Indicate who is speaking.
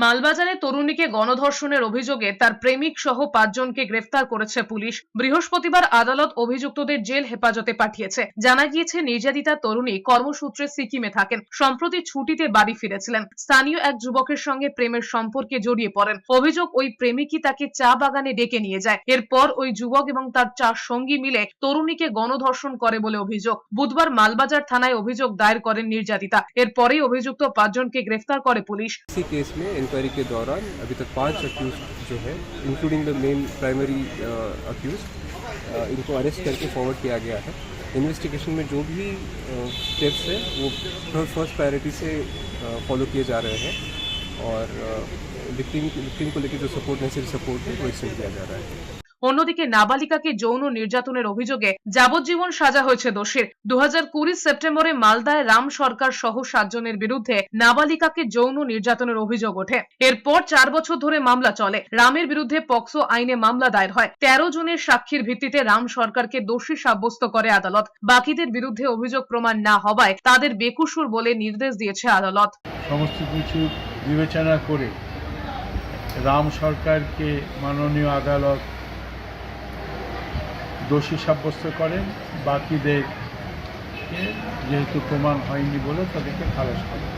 Speaker 1: মালবাজারে তরুণীকে গণধর্ষণের অভিযোগে তার প্রেমিক সহ 5 জনকে গ্রেফতার করেছে পুলিশ। বৃহস্পতিবার আদালত অভিযুক্তদের জেল হেফাজতে পাঠিয়েছে। জানা গিয়েছে, নির্যাতিতা তরুণী কর্মসূত্রে সিকিমে থাকেন। সম্প্রতি ছুটিতে বাড়ি ফিরেছিলেন। স্থানীয় এক যুবকের সঙ্গে প্রেমের সম্পর্কে জড়িয়ে পড়েন। অভিযোগ, ওই প্রেমিকই তাকে চা বাগানে ডেকে নিয়ে যায়। এরপর ওই যুবক এবং তার 4 সঙ্গী মিলে তরুণীকে গণধর্ষণ করে বলে অভিযোগ। বুধবার মালবাজার থানায় অভিযোগ দায়ের করেন নির্যাতিতা। এরপরেই অভিযুক্ত 5 জনকে গ্রেফতার করে পুলিশ।
Speaker 2: इसी केस में इंक्वायरी के दौरान अभी तक 5 अक्यूज जो है, including the main primary accused, इनको अरेस्ट करके फॉरवर्ड किया गया है। इन्वेस्टिगेशन में जो भी स्टेप्स है वो फर्स्ट प्रायोरिटी से फॉलो किए जा रहे हैं और विक्टिम को लेकर जो सपोर्ट नेसेसरी सपोर्ट है वो एक्सटेंड किया जा रहा है।
Speaker 1: অন্যদিকে নাবালিকাকে যৌন নির্যাতনের অভিযোগে যাবজ্জীবন সাজা হয়েছে দোষীর। 2020 সেপ্টেম্বরে মালদায় রাম সরকার সহ 7 জনের বিরুদ্ধে নাবালিকাকে যৌন নির্যাতনের অভিযোগ ওঠে। এরপর 4 বছর ধরে মামলা চলে। রামের বিরুদ্ধে পক্সো আইনে মামলা দায়ের হয়। 13 জনের সাক্ষীর ভিত্তিতে রাম সরকারকে দোষী সাব্যস্ত করে আদালত। বাকিদের বিরুদ্ধে অভিযোগ প্রমাণ না হওয়ায় তাদের বেকসুর বলে নির্দেশ দিয়েছে আদালত।
Speaker 3: সমস্ত কিছু বিবেচনা করে রাম সরকারকে মাননীয় আদালত দোষী সাব্যস্ত করেন। বাকিদের যেহেতু প্রমাণ হয়নি বলে তাদেরকে খালাস করেন।